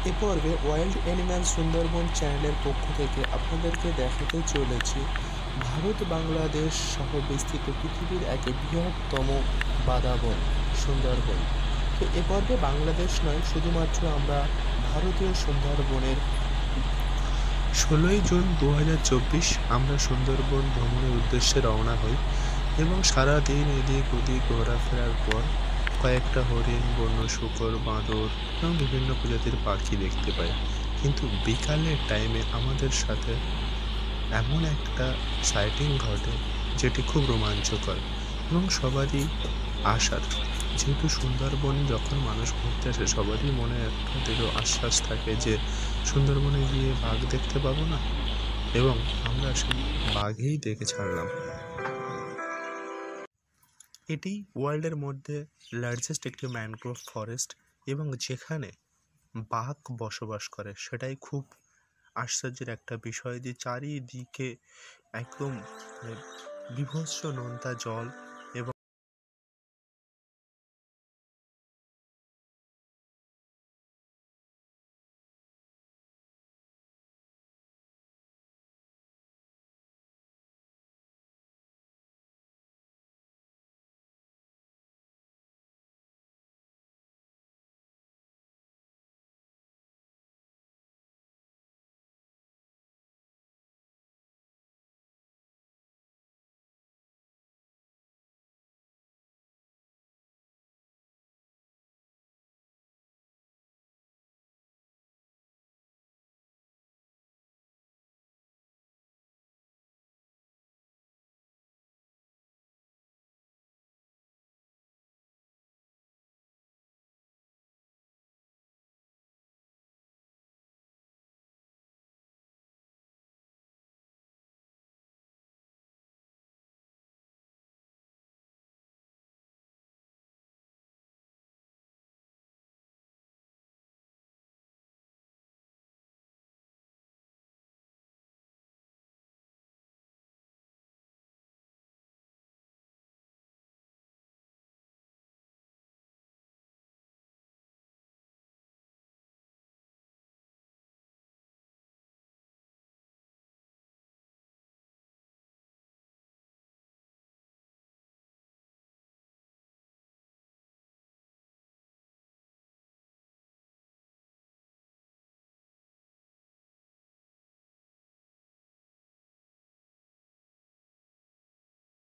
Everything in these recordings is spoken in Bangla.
এ পর্বে ওয়াইল্ড অ্যানিম্যাল সুন্দরবন চ্যানেলের পক্ষ থেকে আপনাদেরকে দেখাতে চলেছি ভারত বাংলাদেশ সহ বিস্তৃত পৃথিবীর এক বৃহত্তম বাদাবন সুন্দরবন। তো এ পর্বে বাংলাদেশ নয়, শুধুমাত্র আমরা ভারতীয় সুন্দরবনের 16ই জুন 2024 আমরা সুন্দরবন ভ্রমণের উদ্দেশ্যে রওনা হই এবং সারাদিন এদিক ওদিক ঘোরাফেরার পর কয়েকটা হরিণ, বন্য শূকর, বাঁদর এবং বিভিন্ন প্রজাতির পাখি দেখতে পাই। কিন্তু বিকালের টাইমে আমাদের সাথে এমন একটা সাইটিং ঘটে যেটি খুব রোমাঞ্চকর এবং সবারই আশার। যেহেতু সুন্দরবন যখন মানুষ ঘুরতে আসে, সবারই মনে একটা দৃঢ় আশ্বাস থাকে যে সুন্দরবনে গিয়ে বাঘ দেখতে পাবো না, এবং আমরা সেই বাঘেই দেখে ছাড়লাম। এটি ওয়ার্ল্ডের মধ্যে লার্জেস্ট একটি ম্যানগ্রোভ ফরেস্ট এবং যেখানে বাঘ বসবাস করে সেটাই খুব আশ্চর্যের একটা বিষয় যে চারিদিকে একদম বীভৎস নোনতা জল এবং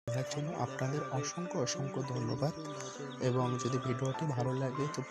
দেখার জন্য আপনাদের অসংখ্য অসংখ্য ধন্যবাদ। এবং যদি ভিডিওটি ভালো লাগে তো